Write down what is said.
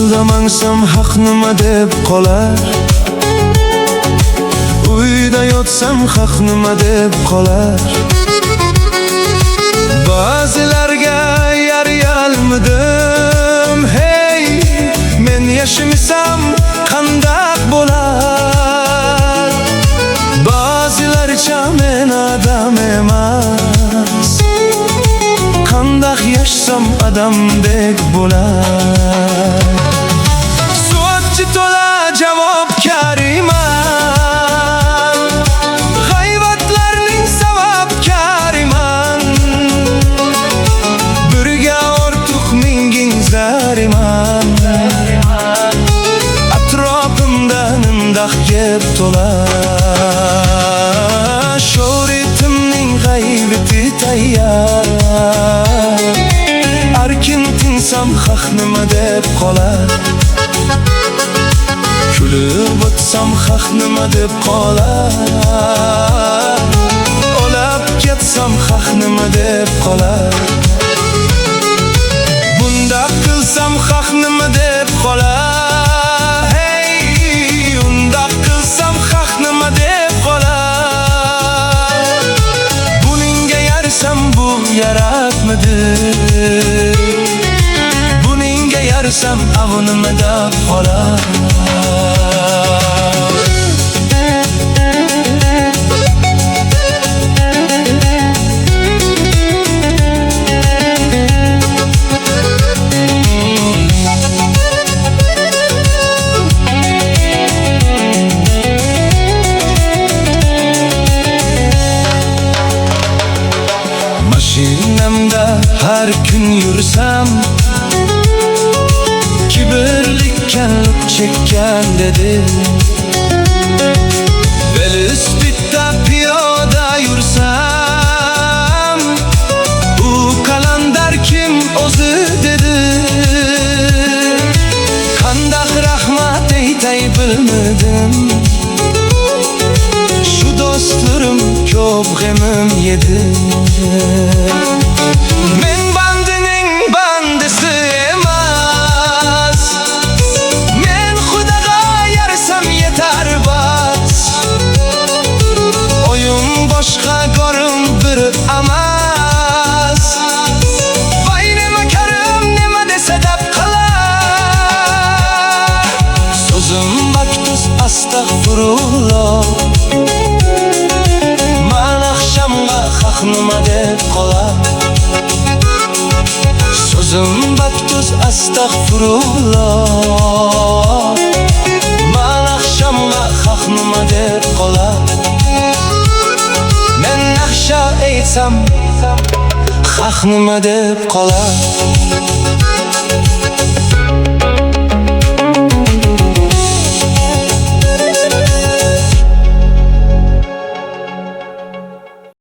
Yolda mangsam haq nima deb qolar, uyda yotsam haq nima deb qolar. Ba'zilarga yarayalmadim, hey, men yashamasam qandaq bo'lar. Ba'zilarcha men adam emas, qandaq yashasam odamdek bo'lar. Suatchi to'la javobkariman, g'aybatlarning sababkariman. Birga ortiq mingin zariman, atrofimda nimdaq gap to'lar. Shu ritimning g'aybati tayyor, arkin tinsam haq nima deb qolar. Kulib o'tsam haq nima deb qolar. O'lab ketsam haq nima deb qolar. Bundaq qilsam haq nima deb qolar. Hey, undaq qilsam haq nima deb qolar. Buningga yarsam bu yaratmidi, buningga yarsam avu nima deb qolar. Mashinamda har kun yursam, kibrlikka luk chekkan dedi. Velosipedda piyoda yursam, u qalandar kim o'zi dedi. Qandaq rahmat aytay bilmadim, shu do'stlarim ko'p g'amim yedi. Men bandining bandisi emas, men Xudoga yarsam yetar bas. Oyim boshqa, gorim bir emas. Voy nima karim, nima desa deb qilar. So'zim baktuz astag'firulloh, haq nima deb qolar. So'zim baktuz astag'firulloh, man axshamga haq nima deb qolar. Men naqsha aytsam haq nima deb qolar.